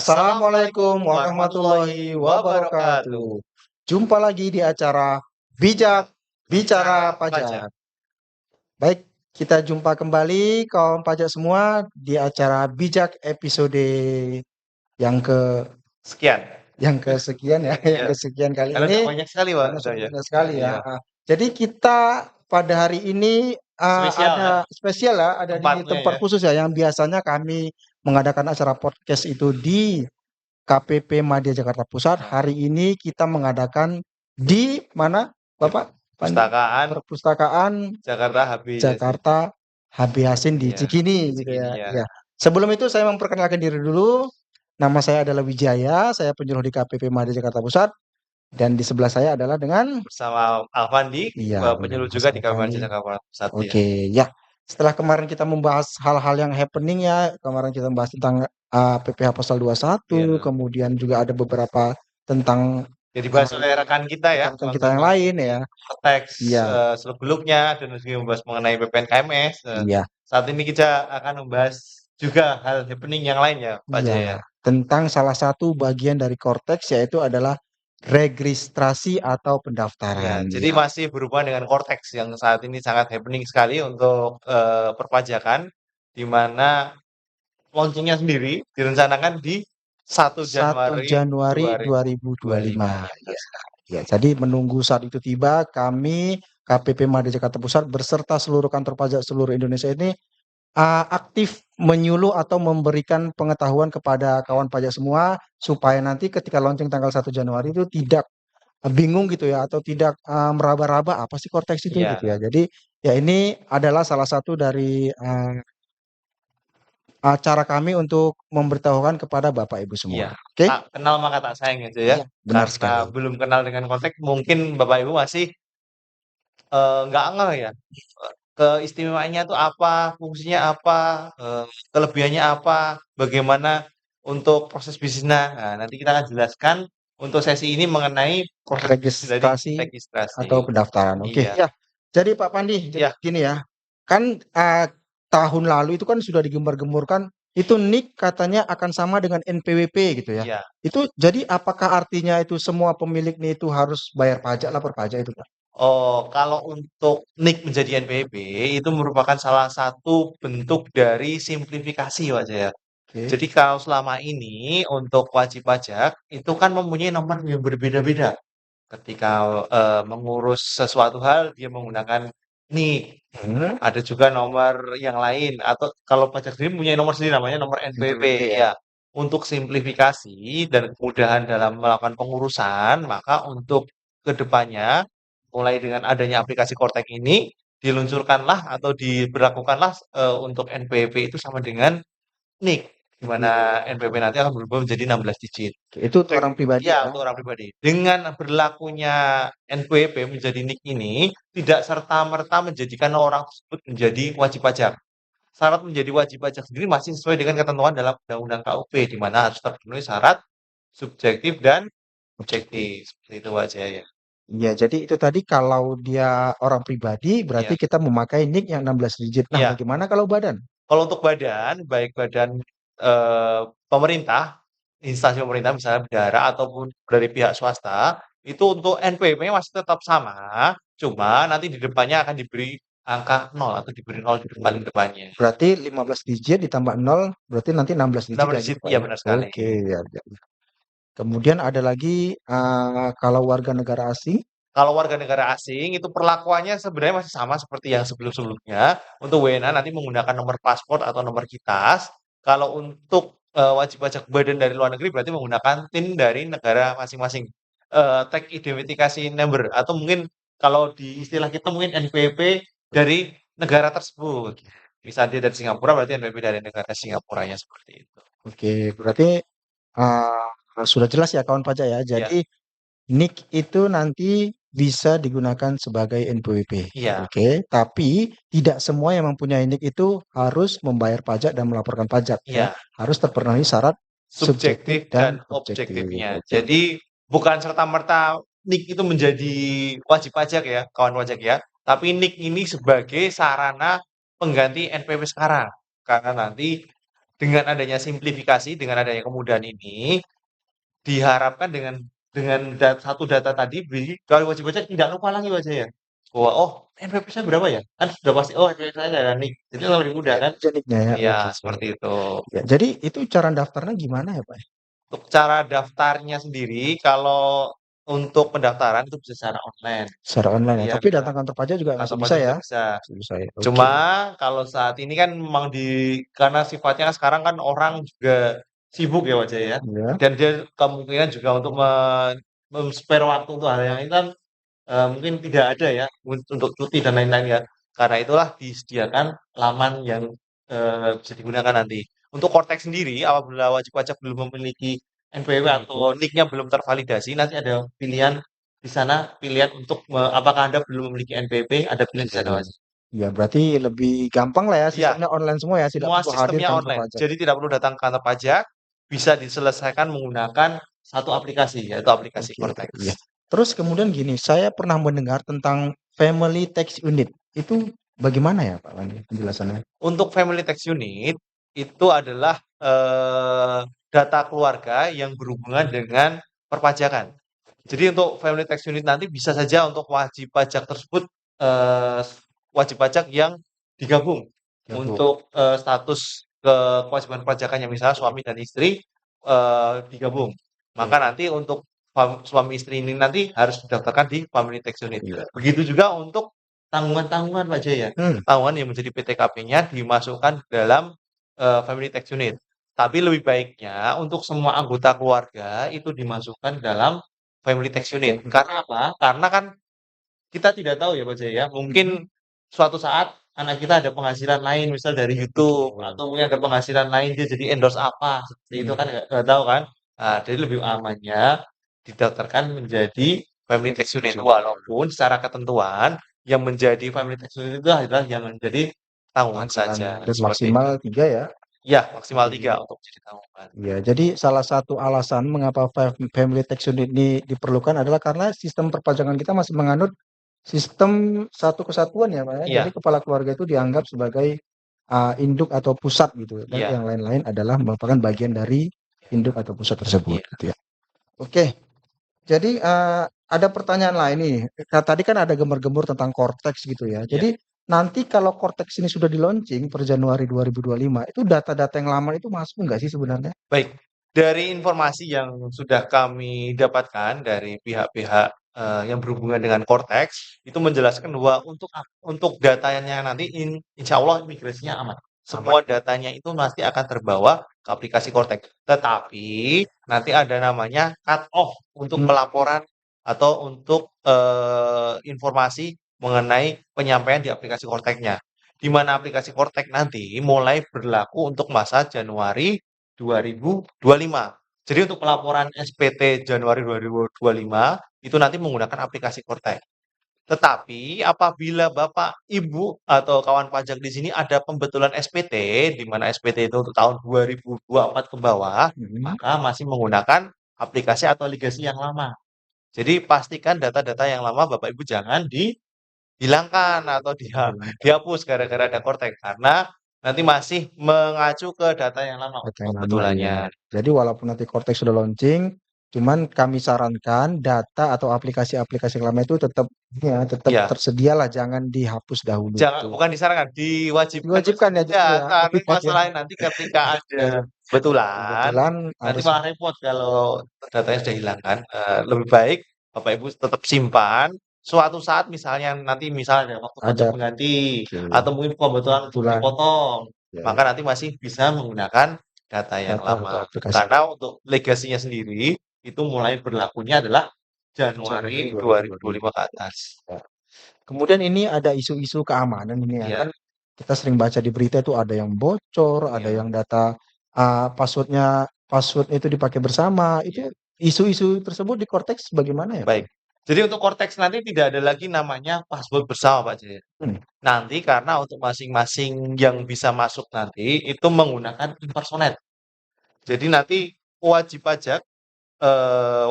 Assalamualaikum warahmatullahi wabarakatuh. Jumpa lagi di acara Bijak Bicara Pajak. Baik, kita jumpa kembali kawan pajak semua di acara Bijak episode yang ke Sekian. kesekian ya, yang Iya. kesekian kali Karena ini. udah banyak sekali, Pak. Karena sudah Ya. banyak sekali ya. Iya. Jadi kita pada hari ini Spesial ada spesial ya, ada di tempatnya tempat ya. khusus ya, yang biasanya kami mengadakan acara podcast itu di KPP Madya Jakarta Pusat. Hari ini kita mengadakan di mana, Bapak? Pustakaan Perpustakaan Jakarta HB Jakarta HB Yasin di Iya, Cikini gitu Cikini, ya. ya. Iya. Sebelum itu saya memperkenalkan diri dulu. Nama saya adalah Wijaya, saya penyuluh di KPP Madya Jakarta Pusat, dan di sebelah saya adalah dengan Bersama Alfandi, iya, penyuluh dengan Mas juga di KPP Alfandi. Jakarta Pusat ya. Oke, ya. Setelah kemarin kita membahas hal-hal yang happening ya, kemarin kita membahas tentang PPh Pasal 21, Iya. kemudian juga ada beberapa tentang Jadi dibahas oleh rekan kita ya, rekan kita yang lain ya. teks Iya, seluk-beluknya dan juga membahas mengenai PPN KMS. iya, Saat ini kita akan membahas juga hal happening yang lain ya, Pak iya. Jaya. Tentang salah satu bagian dari Cortex, yaitu adalah registrasi atau Ya, pendaftaran. jadi Ya, masih berhubungan dengan Cortex yang saat ini sangat happening sekali untuk perpajakan, di mana launchingnya sendiri direncanakan di 1 1 Januari Januari 2025. 2025. Ya. Ya, jadi menunggu saat itu tiba, kami KPP Madya Jakarta Pusat beserta seluruh kantor pajak seluruh Indonesia ini aktif menyuluh atau memberikan pengetahuan kepada kawan pajak semua supaya nanti ketika launching tanggal 1 Januari itu tidak bingung gitu ya, atau tidak meraba-raba apa sih Cortex itu gitu Iya, ya. Jadi ya ini adalah salah satu dari cara kami untuk memberitahukan kepada Bapak Ibu semua. iya. Oke? Tak kenal maka tak sayang gitu ya. Iya, benar Karena sekali. belum kenal dengan Cortex, mungkin Bapak Ibu masih nggak ngeh ya. Keistimewaannya itu apa, fungsinya apa, kelebihannya apa, bagaimana untuk proses bisnisnya. Nah, nanti kita akan jelaskan untuk sesi ini mengenai proses bisnis dari Registrasi registrasi. atau pendaftaran. Oke, Iya, ya. Jadi Pak Pandi, jadi iya, gini ya. Kan tahun lalu itu kan sudah digembar-gemborkan itu NIK katanya akan sama dengan NPWP gitu ya. iya. Itu jadi apakah artinya itu semua pemilik nih itu harus bayar pajak, lapor pajak itu, Pak? Oh, kalau untuk NIK menjadi NPWP itu merupakan salah satu bentuk dari simplifikasi Pak Jaya. Oke. Jadi kalau selama ini untuk wajib pajak itu kan mempunyai nomor yang berbeda-beda. Ketika mengurus sesuatu hal dia menggunakan NIK. Ada juga nomor yang lain atau kalau pajak sendiri punya nomor sendiri namanya nomor NPWP NPWP ya. ya. Untuk simplifikasi dan kemudahan dalam melakukan pengurusan, maka untuk kedepannya mulai dengan adanya aplikasi Kortek ini diluncurkanlah atau diberlakukanlah untuk NPWP itu sama dengan NIK, di mana NPWP nanti akan berubah menjadi 16 digit. Oke, itu untuk orang pribadi Ya, ya. untuk orang pribadi. Dengan berlakunya NPWP menjadi NIK ini, tidak serta-merta menjadikan orang tersebut menjadi wajib pajak. Syarat menjadi wajib pajak sendiri masih sesuai dengan ketentuan dalam Undang-Undang KUP, di mana harus terpenuhi syarat subjektif dan objektif. Seperti itu aja ya. Iya, jadi itu tadi kalau dia orang pribadi berarti Iya. kita memakai NIK yang 16 digit. Nah, Iya. bagaimana kalau badan? Kalau untuk badan, baik badan pemerintah, instansi pemerintah misalnya bendahara ataupun dari pihak swasta, itu untuk NPWP masih tetap sama, cuma nanti di depannya akan diberi angka 0 atau diberi 0 di paling depannya. Berarti 15 digit ditambah 0, berarti nanti 16 digit 16 ya digit, gitu Pak iya ya? benar sekali. Oke, ya, ya. Kemudian ada lagi kalau warga negara asing, Kalau warga negara asing itu perlakuannya sebenarnya masih sama seperti yang sebelum-sebelumnya. Untuk WNA nanti menggunakan nomor paspor atau nomor KITAS. Kalau untuk wajib pajak badan dari luar negeri berarti menggunakan TIN dari negara masing-masing. Tag identifikasi number atau mungkin kalau di istilah kita mungkin NPWP dari negara tersebut. Misal dia dari Singapura berarti NPWP dari negara Singapuranya seperti itu. oke, berarti sudah jelas ya kawan pajak ya. Ya, Jadi NIK itu nanti bisa digunakan sebagai NPWP. iya, Oke, tapi tidak semua yang mempunyai NIK itu harus membayar pajak dan melaporkan pajak ya. iya. Harus terpenuhi syarat Subjektif dan objektif. objektifnya. Oke. Jadi bukan serta-merta NIK itu menjadi wajib pajak ya, kawan pajak ya. Tapi NIK ini sebagai sarana pengganti NPWP sekarang. Karena nanti dengan adanya simplifikasi, dengan adanya kemudahan ini, diharapkan dengan satu data tadi, kalau wajib pajak tidak lupa lagi wajah ya. Bahwa, oh NPWP saya berapa ya? Kan sudah pasti, oh NPWP saya ada nih. Jadi lebih mudah Ya, kan? jeniknya ya. Iya, Oke. seperti itu. Ya, jadi itu cara daftarnya gimana ya, Pak? Untuk cara daftarnya sendiri, kalau untuk pendaftaran itu bisa secara online. Secara online ya. Iya, Tapi bisa. datang kantor pajak juga masih Kantor bisa pajak ya? juga bisa. Masih bisa ya. Oke. Cuma kalau saat ini kan memang karena sifatnya sekarang kan orang juga sibuk ya wajah ya. Ya. Dan dia kemungkinan juga untuk spare waktu untuk hal yang ini kan mungkin tidak ada ya untuk cuti dan lain-lain ya. Karena itulah disediakan laman yang bisa digunakan nanti. Untuk Cortex sendiri, apabila wajib pajak belum memiliki NPWP atau NIK-nya belum tervalidasi, nanti ada pilihan di sana, pilihan untuk apakah Anda belum memiliki NPWP, ada pilihan di sana, Mas. Ya, berarti lebih gampang lah ya, Iya, sistemnya online semua ya, tidak semua perlu hadir sistemnya kantor online. pajak. Jadi tidak perlu datang ke kantor pajak, bisa diselesaikan menggunakan satu aplikasi, yaitu aplikasi Oke, Cortex. iya. Terus kemudian gini, saya pernah mendengar tentang Family Tax Unit. Itu bagaimana ya, Pak Wandi, penjelasannya? Untuk family tax unit itu adalah data keluarga yang berhubungan dengan perpajakan. Jadi untuk family tax unit nanti bisa saja untuk wajib pajak tersebut eh, wajib pajak yang digabung Gabung. untuk status kewajiban perpajakannya misalnya suami dan istri digabung. Maka nanti untuk suami istri ini nanti harus didaftarkan di family tax unit. Iya. Begitu juga untuk tanggungan-tanggungan Pak Jaya. Tanggungan yang menjadi PTKP-nya dimasukkan dalam family tax unit. Tapi lebih baiknya untuk semua anggota keluarga itu dimasukkan dalam family tax unit. Karena apa? Karena kan kita tidak tahu ya Pak Jaya. Mungkin suatu saat anak kita ada penghasilan lain, misal dari YouTube atau mungkin ada penghasilan lain dia jadi endorse apa, seperti itu kan nggak tahu kan. Nah, jadi lebih amannya didaftarkan menjadi family tax unit. Walaupun secara ketentuan yang menjadi family tax unit itu adalah yang menjadi tanggungan saja. Dan Seperti maksimal itu. 3 ya. Ya, maksimal 3 untuk menjadi tanggungan. Ya, jadi salah satu alasan mengapa Family Tax Unit ini diperlukan adalah karena sistem perpajakan kita masih menganut sistem satu kesatuan ya, Pak ya. Iya, Jadi kepala keluarga itu dianggap sebagai induk atau pusat gitu, dan iya, yang lain-lain adalah merupakan bagian dari induk atau pusat tersebut iya, gitu ya. Oke, jadi ada pertanyaan lain nih. Tadi kan ada gemar-gemur tentang Cortex gitu ya. iya. Jadi nanti kalau Cortex ini sudah di-launching per Januari 2025, itu data-data yang lama itu masuk nggak sih sebenarnya? Baik, dari informasi yang sudah kami dapatkan dari pihak-pihak yang berhubungan dengan Cortex, itu menjelaskan bahwa untuk datanya nanti insya Allah migrasinya aman. Semua datanya itu pasti akan terbawa ke aplikasi Cortex. Tetapi nanti ada namanya cut off untuk pelaporan atau untuk informasi mengenai penyampaian di aplikasi Cortex-nya. Di mana aplikasi Cortex nanti mulai berlaku untuk masa Januari 2025. Jadi untuk pelaporan SPT Januari 2025 itu nanti menggunakan aplikasi Cortex. Tetapi apabila Bapak, Ibu atau kawan pajak di sini ada pembetulan SPT, di mana SPT itu untuk tahun 2024 ke bawah, maka masih menggunakan aplikasi atau ligasi yang lama. Jadi pastikan data-data yang lama Bapak Ibu jangan dihilangkan atau dihapus gara-gara ada Cortex karena nanti masih mengacu ke data yang lama Data untuk yang lama ya. pembetulannya. Jadi walaupun nanti Cortex sudah launching, cuman kami sarankan data atau aplikasi-aplikasi yang lama itu tetap ya tetap Ya, tersedia lah, jangan dihapus dahulu jangan gitu. bukan disarankan, diwajibkan Diwajibkan ya ya, justru ya. nanti Lebih baik ya. masalahnya nanti ketika ada Ya, kebetulan kebetulan nanti harus malah repot kalau datanya sudah hilang kan. Lebih baik Bapak Ibu tetap simpan. Suatu saat misalnya nanti misalnya waktu pajak ada mengganti oke, atau mungkin kebetulan untuk kebetulan dipotong, ya, maka nanti masih bisa menggunakan data yang data atau lama. aplikasi Karena untuk legasinya sendiri itu mulai berlakunya adalah Januari Januari 2025. 2025 ke atas. Ya. Kemudian ini ada isu-isu keamanan ini ya Iya, kan, kita sering baca di berita itu ada yang bocor, ada iya, yang data password itu dipakai bersama. iya. Itu isu-isu tersebut di Cortex bagaimana ya, Pak? Baik. Jadi untuk Cortex nanti tidak ada lagi namanya password bersama, Pak Jaya. Hmm, Nanti karena untuk masing-masing yang bisa masuk nanti itu menggunakan impersonate. Jadi nanti wajib pajak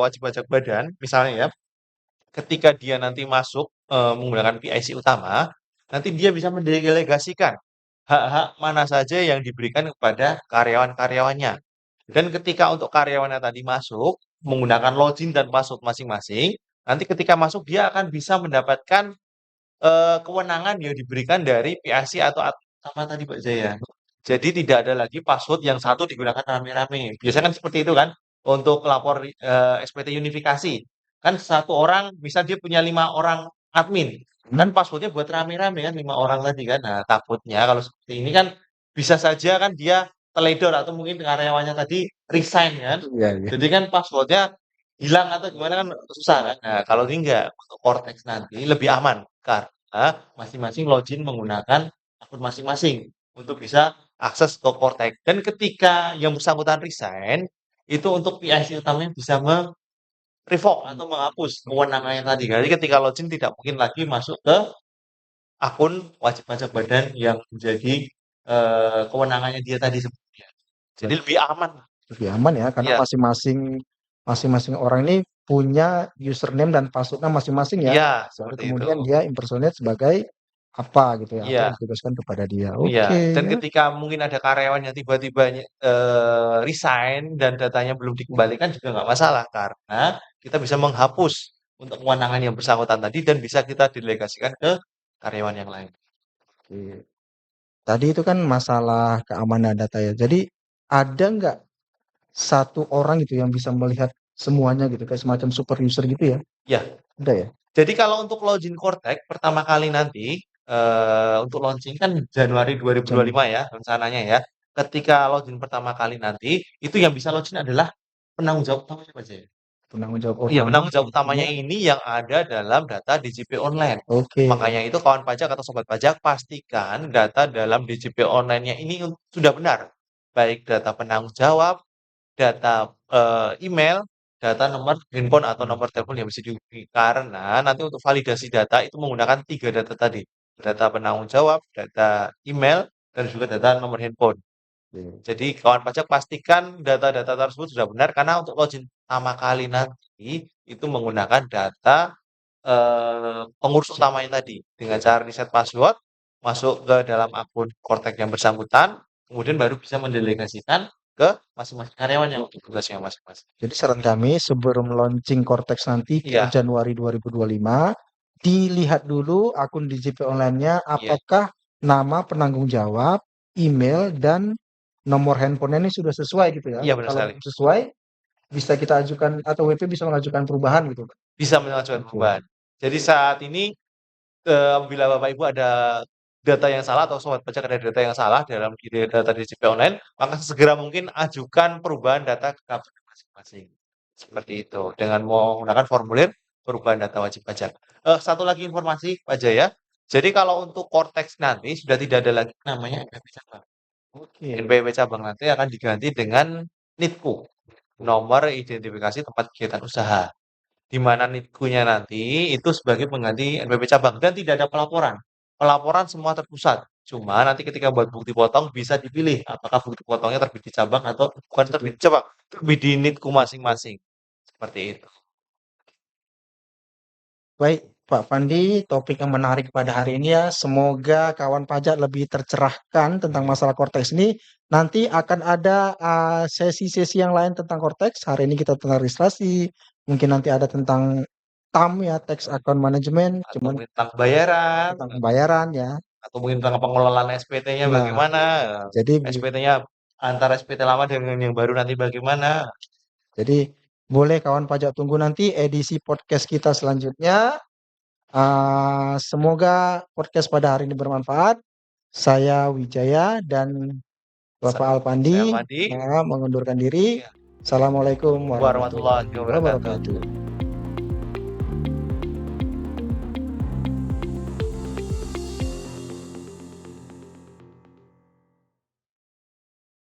wajib pajak badan misalnya ya, ketika dia nanti masuk menggunakan PIC utama, nanti dia bisa mendelegasikan hak-hak mana saja yang diberikan kepada karyawan-karyawannya. Dan ketika untuk karyawannya tadi masuk, menggunakan login dan password masing-masing, nanti ketika masuk dia akan bisa mendapatkan kewenangan yang diberikan dari PIC atau apa tadi Pak Jaya. Jadi tidak ada lagi password yang satu digunakan rame-rame. Biasanya kan seperti itu kan untuk lapor SPT unifikasi. Kan satu orang, misal dia punya 5 orang admin, kan passwordnya buat rame-rame kan 5 orang tadi kan. Nah takutnya kalau seperti ini kan bisa saja kan dia teledor atau mungkin karyawannya tadi resign kan. Iya, iya. Jadi kan passwordnya hilang atau gimana kan susah kan. Nah kalau ini enggak, untuk Cortex nanti lebih aman karena masing-masing login menggunakan akun masing-masing untuk bisa akses ke Cortex. Dan ketika yang bersangkutan resign, itu untuk PIC utamanya bisa revoke atau menghapus kewenangannya tadi. Jadi ketika login tidak mungkin lagi masuk ke akun wajib pajak badan yang menjadi kewenangannya dia tadi sebelumnya. Jadi lebih aman. Lebih aman ya, karena Iya, masing-masing orang ini punya username dan passwordnya masing-masing ya. iya Baru seperti itu. kemudian dia impersonate sebagai apa gitu ya, apa yang Iya. ditugaskan kepada dia. Iya, Oke dan ya. ketika mungkin ada karyawan yang tiba-tiba resign dan datanya belum dikembalikan juga nggak masalah karena kita bisa menghapus untuk kewenangan yang bersangkutan tadi dan bisa kita delegasikan ke karyawan yang lain. Oke. Tadi itu kan masalah keamanan data ya. Jadi ada nggak satu orang gitu yang bisa melihat semuanya gitu, kayak semacam super user gitu ya? Ya, Ada ya? jadi kalau untuk login Cortex pertama kali nanti untuk launching kan Januari Jam 2025 ya rencananya ya. Ketika login pertama kali nanti itu yang bisa login adalah penanggung jawab utama siapa aja. penanggung jawab Iya, utama penanggung jawab utamanya tentunya. ini yang ada dalam data DJP online. Oke. Makanya itu kawan pajak atau sobat pajak pastikan data dalam DJP online-nya ini sudah benar. Baik data penanggung jawab, data email, data nomor handphone atau nomor telepon yang bisa dihubungi. Karena nanti untuk validasi data itu menggunakan 3 data tadi. Data penanggung jawab, data email, dan juga data nomor handphone. Oke. Jadi kawan pajak pastikan data-data tersebut sudah benar karena untuk login pertama kali nanti itu menggunakan data pengurus utamanya tadi dengan cara reset password, masuk ke dalam akun Cortex yang bersangkutan, kemudian baru bisa mendelegasikan ke masing-masing karyawan yang untuk tugasnya masing-masing. Jadi saran kami sebelum launching Cortex nanti Iya, Januari 2025, dilihat dulu akun DJP online-nya iya, apakah nama penanggung jawab, email, dan nomor handphonenya ini sudah sesuai gitu ya. iya benar Kalau sekali. belum sesuai, bisa kita ajukan atau WP bisa mengajukan perubahan gitu. Bisa mengajukan Oke. perubahan. Jadi saat ini apabila Bapak Ibu ada data yang salah atau sobat pajak ada data yang salah dalam data DJP online, maka segera mungkin ajukan perubahan data ke KPP masing-masing. Seperti itu, dengan menggunakan formulir perubahan data wajib pajak. Satu lagi informasi, Pak Jaya. Jadi kalau untuk Cortex nanti sudah tidak ada lagi namanya NPWP cabang. Oke. NPWP cabang nanti akan diganti dengan NITKU, nomor identifikasi tempat kegiatan usaha di mana NITKU-nya nanti itu sebagai pengganti NPWP cabang dan tidak ada pelaporan. Pelaporan semua terpusat. Cuma nanti ketika buat bukti potong bisa dipilih apakah bukti potongnya terbit di cabang atau bukan terbit di cabang, terbit di NITKU masing-masing. Seperti itu. Baik, Pak Pandi, topik yang menarik pada hari ini ya. Semoga kawan pajak lebih tercerahkan tentang masalah Cortex ini. Nanti akan ada sesi-sesi yang lain tentang Cortex. Hari ini kita tentang registrasi. Mungkin nanti ada tentang TAM ya, Tax Account Management. Atau Cuman mungkin tentang bayaran, tentang pembayaran ya. atau mungkin tentang pengelolaan SPT-nya Nah, bagaimana, jadi SPT-nya antara SPT lama dengan yang baru nanti bagaimana. jadi boleh kawan pajak tunggu nanti edisi podcast kita selanjutnya. Semoga podcast pada hari ini bermanfaat. Saya Wijaya dan Bapak Saya Alpandi Madi. mengundurkan diri. Assalamualaikum Warahmatullahi warahmatullahi wabarakatuh. wabarakatuh.